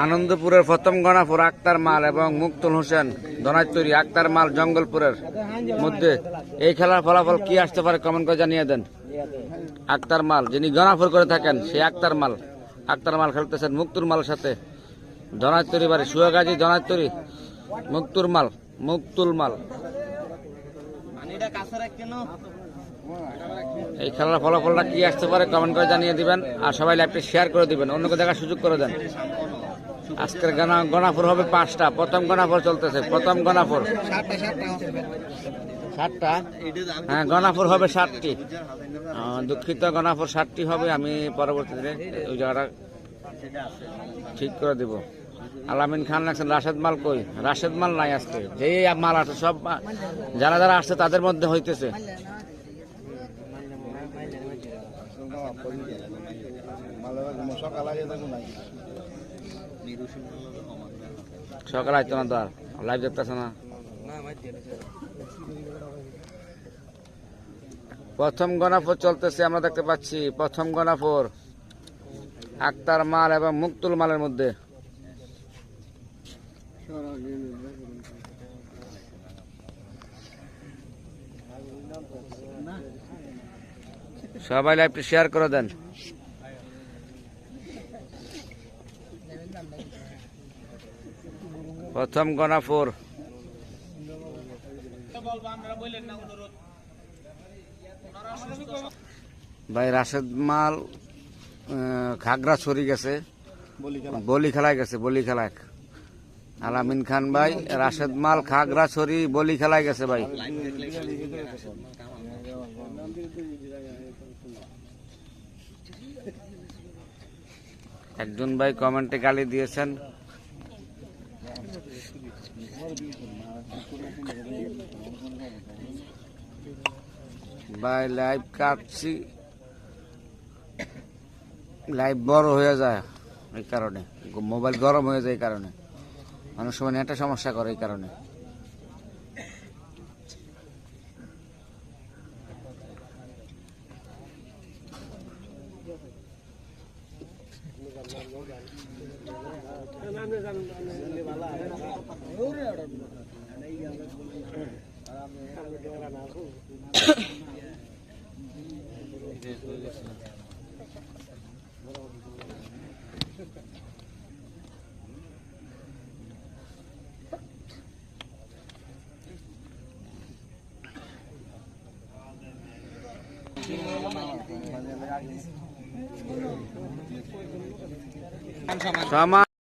আনন্দপুরের প্রথম গণাপুর আক্তার মাল এবং মুক্তুল হোসেন দনাইতরি আক্তার মাল জঙ্গলপুরের মধ্যে এই খেলার ফলাফল কি আসতে পারে কমেন্ট করে জানিয়ে দেন। আক্তার মাল যিনি গণাপুর করে থাকেন সেই আক্তার মাল খেলতেছেন মুক্তুল মালের সাথে। দনাইতরি বাড়ি সুয়াগাজী দনাইতরি মুক্তুল মাল। এই খেলার ফলাফলটা কি আসতে পারে কমেন্ট করে জানিয়ে দিবেন আর সবাই লাইভটি শেয়ার করে দিবেন, অন্যকে দেখার সুযোগ করে দেন। আজকের গণাপুর হবে 5টা, প্রথম গণাপুর চলতেছে, প্রথম গণাপুর 7টা। হ্যাঁ, গণাপুর হবে 7টি, দুঃখিত গণাপুর 7টি হবে। আমি পরবর্তীতে ওই জায়গাটা ঠিক করে দিব। আলামিন খান লাগছেন রাশেদ মাল কই? রাশেদ মাল নাই আজকে, যেই মাল আছে সব যারা যারা আসছে তাদের মধ্যে হইতেছে। সকাল আইতো না, তো আর লাইভ দেখতেছে না। প্রথম গণাপুর চলতেছে, আমরা দেখতে পাচ্ছি প্রথম গণাপুর আক্তার মাল এবং মুক্তুল মালের মধ্যে। সবাই লাইভটি শেয়ার করে দেন। প্রথম গণাপুর ভাই রাশেদ মাল খাগড়াছড়ি গেছে, বলি খেলায় গেছে, বলি খেলায়। আলামিন খান ভাই রাশেদ মাল খাগড়াছড়ি বলি খেলায় গেছে ভাই। একজন ভাই কমেন্টে গালি দিয়েছেন। ভাই লাইভ কাটছি, লাইভ বড় হয়ে যায় এই কারণে, মোবাইল গরম হয়ে যায় এই কারণে, অনেক সময় নেটে সমস্যা করে এই কারণে। sama